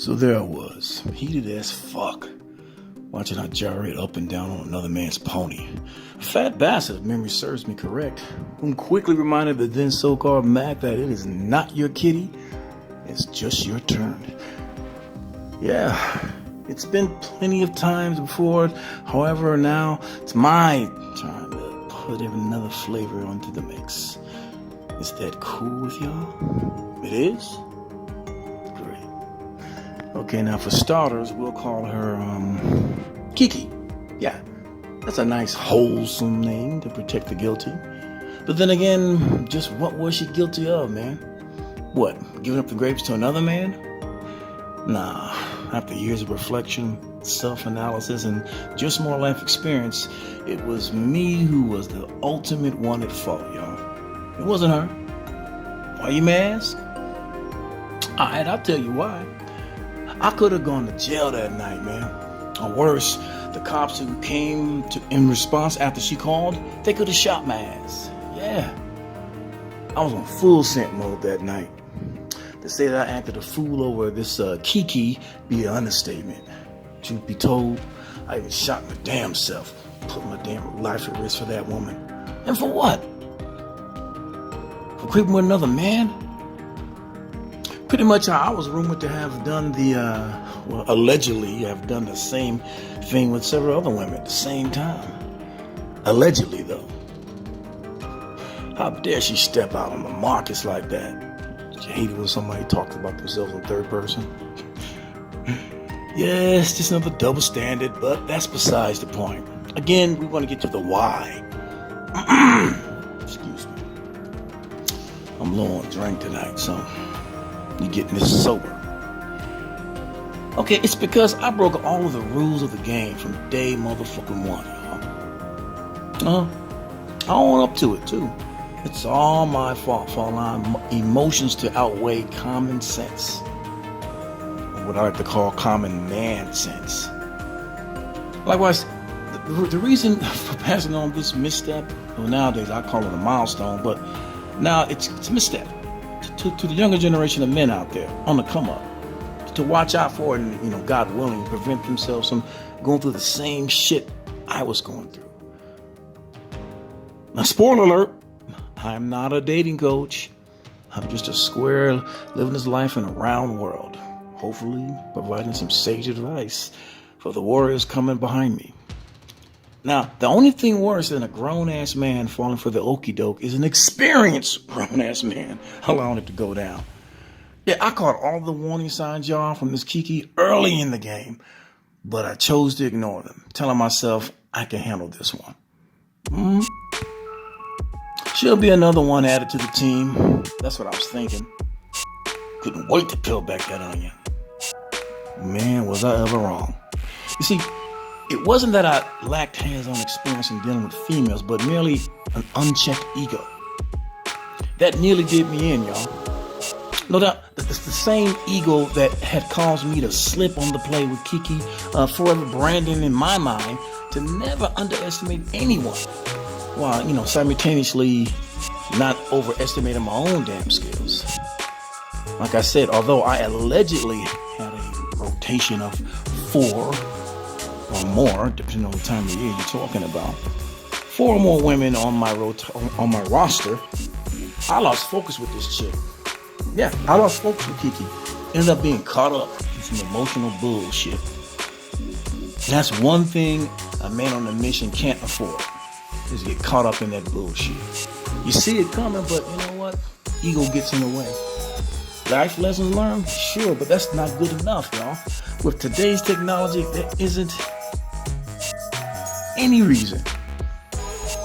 So there I was, heated as fuck, watching her gyrate up and down on another man's pony. A fat bastard, if memory serves me correct, whom quickly reminded the then so-called Mac that it is not your kitty, it's just your turn. Yeah, it's been plenty of times before. However, now it's my time to put another flavor onto the mix. Is that cool with y'all? It is? Great. Okay, now for starters, we'll call her, Kiki. Yeah, that's a nice wholesome name to protect the guilty. But then again, just what was she guilty of, man? What, giving up the grapes to another man? Nah, after years of reflection, self-analysis, and just more life experience, it was me who was the ultimate one at fault, y'all. It wasn't her. Why, you may ask? Alright, I'll tell you why. I could have gone to jail that night, man. Or worse, the cops who came in response after she called, they could have shot my ass. Yeah. I was on full scent mode that night. To say that I acted a fool over this Kiki be an understatement. Truth be told, I even shot my damn self, put my damn life at risk for that woman. And for what? For creeping with another man? Pretty much I was rumored to have done allegedly have done the same thing with several other women at the same time. Allegedly, though. How dare she step out on the markets like that? You hate it when somebody talks about themselves in third person. Yes, just another double standard, but that's besides the point. Again, we want to get to the why. Excuse me. I'm low on drink tonight, so you're getting this sober. Okay, it's because I broke all of the rules of the game from day motherfucking one, y'all. I own up to it, too. It's all my fault for allowing emotions to outweigh common sense. Or what I like to call common man sense. Likewise, the reason for passing on this misstep, well, nowadays I call it a milestone, but now it's a misstep to the younger generation of men out there on the come up. To watch out for and, God willing, prevent themselves from going through the same shit I was going through. Now, spoiler alert, I'm not a dating coach. I'm just a square living his life in a round world, hopefully providing some sage advice for the warriors coming behind me. Now, the only thing worse than a grown-ass man falling for the okie doke is an experienced grown-ass man allowing it to go down. Yeah, I caught all the warning signs, y'all, from this Kiki early in the game, but I chose to ignore them, telling myself I can handle this one. She'll be another one added to the team. That's what I was thinking. Couldn't wait to peel back that onion. Man, was I ever wrong. You see, it wasn't that I lacked hands-on experience in dealing with females, but merely an unchecked ego. That nearly did me in, y'all. No doubt, it's the same ego that had caused me to slip on the play with Kiki, forever branding in my mind to never underestimate anyone, while, simultaneously not overestimating my own damn skills. Like I said, although I allegedly had a rotation of 4 or more, depending on the time of year you're talking about, 4 or more women on my roster, I lost focus with this chick. Yeah, I lost focus with Kiki. Ended up being caught up in some emotional bullshit. That's one thing a man on a mission can't afford, is to get caught up in that bullshit. You see it coming, but you know what? Ego gets in the way. Life lessons learned? Sure, but that's not good enough, y'all. With today's technology, there isn't any reason.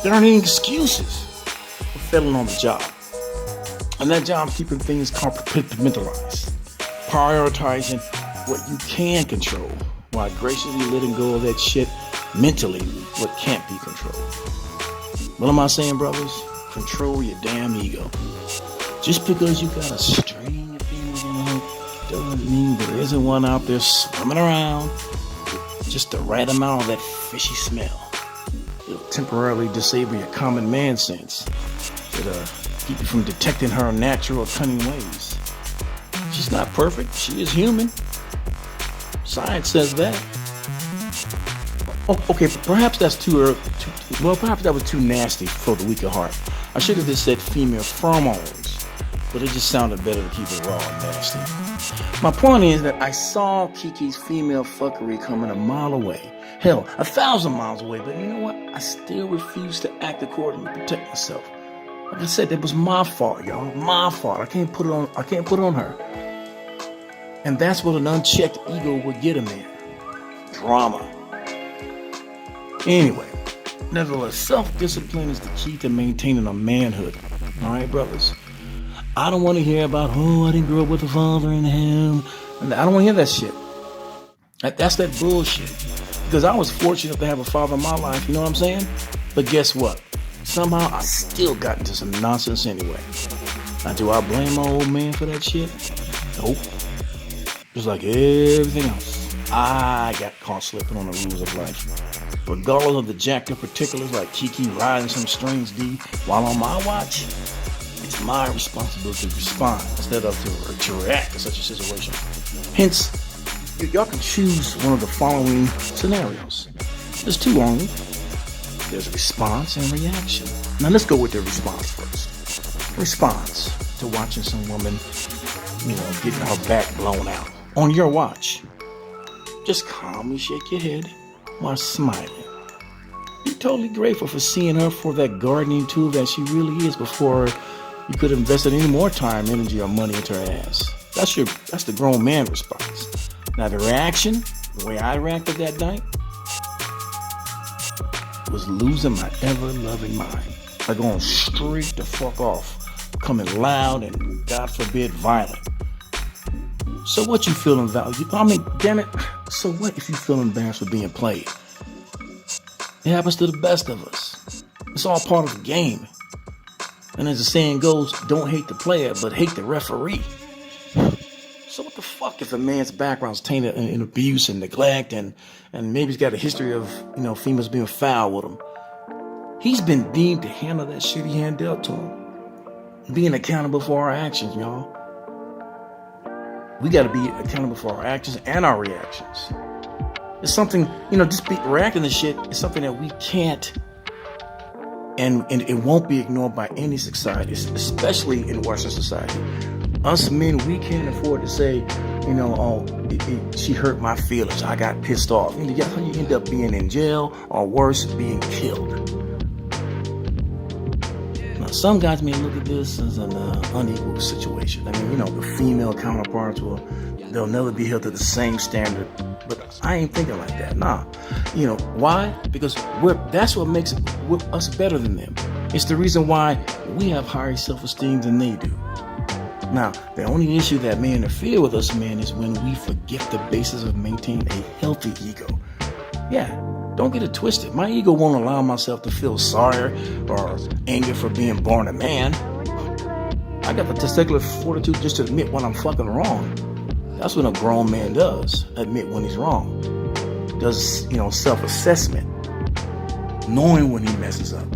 There aren't any excuses for failing on the job. And that job keeping things compartmentalized, prioritizing what you can control, while graciously letting go of that shit mentally, what can't be controlled. What am I saying, brothers? Control your damn ego. Just because you got a string of things in the hook doesn't mean there isn't one out there swimming around with just the right amount of that fishy smell. It'll temporarily disable your common man sense. It'll keep you from detecting her natural cunning ways. She's not perfect. She is human. Science says that. Oh, okay, perhaps that's too early. Perhaps that was too nasty for the weak of heart. I should have just said female pheromones, but it just sounded better to keep it raw and nasty. My point is that I saw Kiki's female fuckery coming a mile away. Hell, 1,000 miles away, but you know what? I still refuse to act accordingly to protect myself. Like I said, that was my fault, y'all. My fault. I can't put it on her. And that's what an unchecked ego would get a man. Drama. Anyway, nevertheless, self-discipline is the key to maintaining a manhood. All right, brothers? I don't want to hear about, I didn't grow up with a father in hell. I don't want to hear that shit. That's that bullshit. Because I was fortunate to have a father in my life, you know what I'm saying? But guess what? Somehow I still got into some nonsense anyway. Now, do I blame my old man for that shit? Nope. Just like everything else, I got caught slipping on the rules of life. Regardless of the jacked up particulars like Kiki riding some strings D while on my watch, it's my responsibility to respond instead of to react to such a situation. Hence, y'all can choose one of the following scenarios. There's two only. There's response and reaction. Now let's go with the response first. Response to watching some woman, getting her back blown out on your watch. Just calmly shake your head while smiling. Be totally grateful for seeing her for that gardening tool that she really is before you could have invested any more time, energy, or money into her ass. That's the grown man response. Now the reaction, the way I reacted that night, was losing my ever-loving mind. Like going straight the fuck off, becoming loud and, God forbid, violent. So what you feeling valued? I mean, damn it. So what if you feel embarrassed for being played? It happens to the best of us. It's all part of the game. And as the saying goes, don't hate the player, but hate the referee. So what the fuck if a man's background's tainted in abuse and neglect and maybe he's got a history of, females being foul with him? He's been deemed to handle that shit he hand dealt to him. Being accountable for our actions, y'all. We got to be accountable for our actions and our reactions. It's something, just reacting to shit is something that we can't and it won't be ignored by any society, especially in Western society. Us men, we can't afford to say, she hurt my feelings. I got pissed off. You end up being in jail or worse, being killed. Now, some guys may look at this as an unequal situation. I mean, the female counterparts they'll never be held to the same standard. But I ain't thinking like that. Nah. Why? Because that's what makes us better than them. It's the reason why we have higher self-esteem than they do. Now, the only issue that may interfere with us men is when we forget the basis of maintaining a healthy ego. Yeah, don't get it twisted. My ego won't allow myself to feel sorry or anger for being born a man. I got the testicular fortitude just to admit when I'm fucking wrong. That's what a grown man does, admit when he's wrong. Does, self-assessment, knowing when he messes up.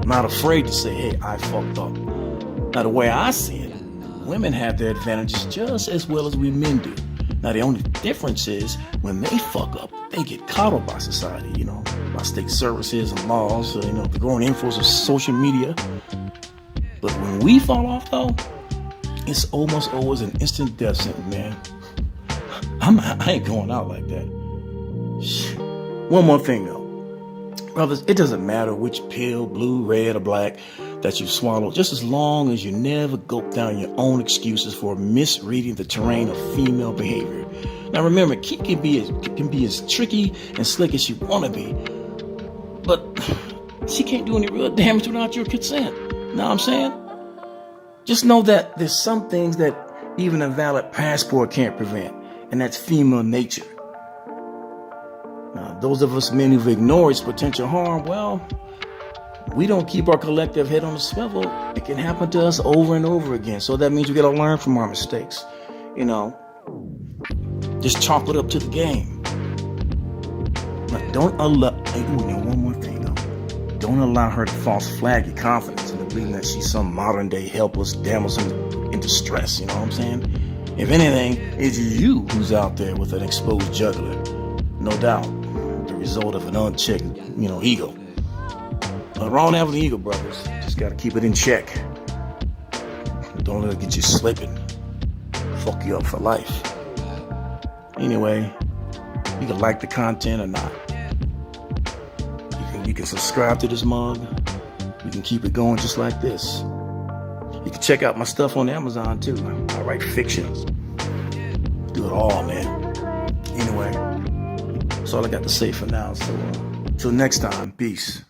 Not afraid to say, hey, I fucked up. Now, the way I see it, women have their advantages just as well as we men do. Now, the only difference is when they fuck up, they get coddled by society, by state services and laws, the growing influence of social media. But when we fall off, though, it's almost always an instant death sentence, man. I ain't going out like that. One more thing, though. Brothers, it doesn't matter which pill, blue, red, or black, that you swallow, just as long as you never gulp down your own excuses for misreading the terrain of female behavior. Now remember, Kiki can be as tricky and slick as you want to be, but she can't do any real damage without your consent. Know what I'm saying? Just know that there's some things that even a valid passport can't prevent, and that's female nature. Now, those of us men who've ignored its potential harm, well, we don't keep our collective head on the swivel. It can happen to us over and over again. So that means we got to learn from our mistakes. Just chalk it up to the game. But don't allow, one more thing though. Don't allow her to false flag your confidence into believing that she's some modern day helpless damsel in distress. You know what I'm saying? If anything, it's you who's out there with an exposed juggler. No doubt, the result of an unchecked, ego. Wrong having the ego, brothers. Just gotta keep it in check. Don't let it get you slipping. Fuck you up for life. Anyway, you can like the content or not. You can subscribe to this mug. We can keep it going just like this. You can check out my stuff on Amazon too. I write fiction. Do it all, man. Anyway, that's all I got to say for now. So, till next time, peace.